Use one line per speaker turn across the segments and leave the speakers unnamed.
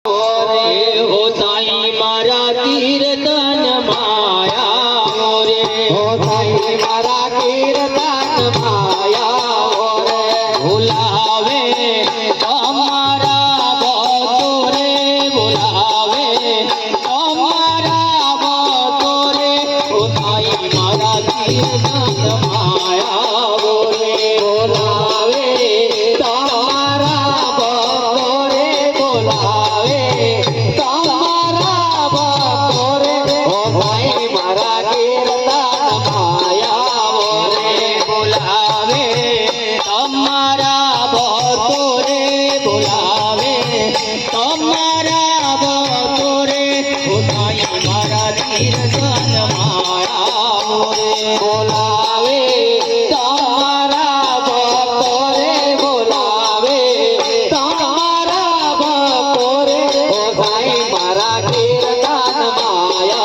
हो साईं मारा कीर्तन माया रे हो साईं मारा कीर्तन माया रे बुलावे हमारा भक्तो रे बुलावे हमारा भक्तो रे हो साईं मारा कीर्तन माया रे बुलावे हमारा भक्तो रे बुलावे हमारा भक्तो रे हो साईं मारा कीर्तन माया रे बुलावे हमारा भक्तो रे बुलावे हमारा भक्तो रे हो साईं मारा कीर्तन माया रे बुलावे हमारा भक्तो रे बुलावे हमारा भक्तो रे हो साईं मारा कीर्तन माया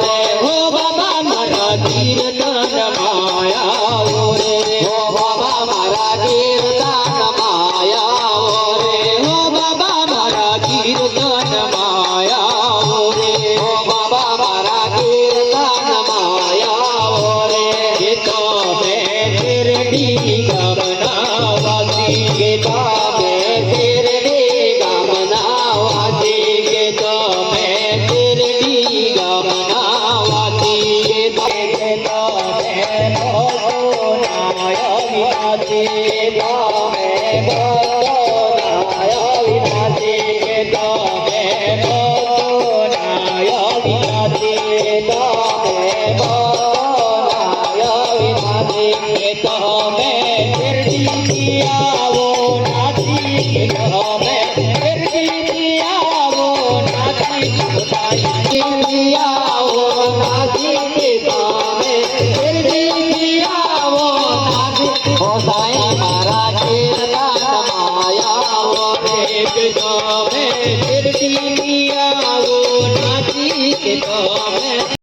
रे हो बाबा मारा कीर्तन माया रे हो बाबा मारा कीर्तन माया रे हो बाबा मारा कीर्तन माया रे हो बाबा मारा कीर्तन माया रे ये तो मैं तेरे गमनावासी ये तो मैं तेरे गमनावासी ये तो मैं तेरे गमनावासी ये तो मैं भक्तो नाय विनाशी ये तो मैं भक्तो नाय विनाशी ये तो मैं भक्तो नाय विनाशी ये तो मैं भक्तो नाय विनाशी ये तो मैं तेरी आवो नाची ये तो मैं तेरी आवो नाची तेरी आवो नाची ये तो मैं तेरी आवो नाची हो साईं मारा कीर्तन माया रे तो मैं तेरी आवो नाची ये तो मैं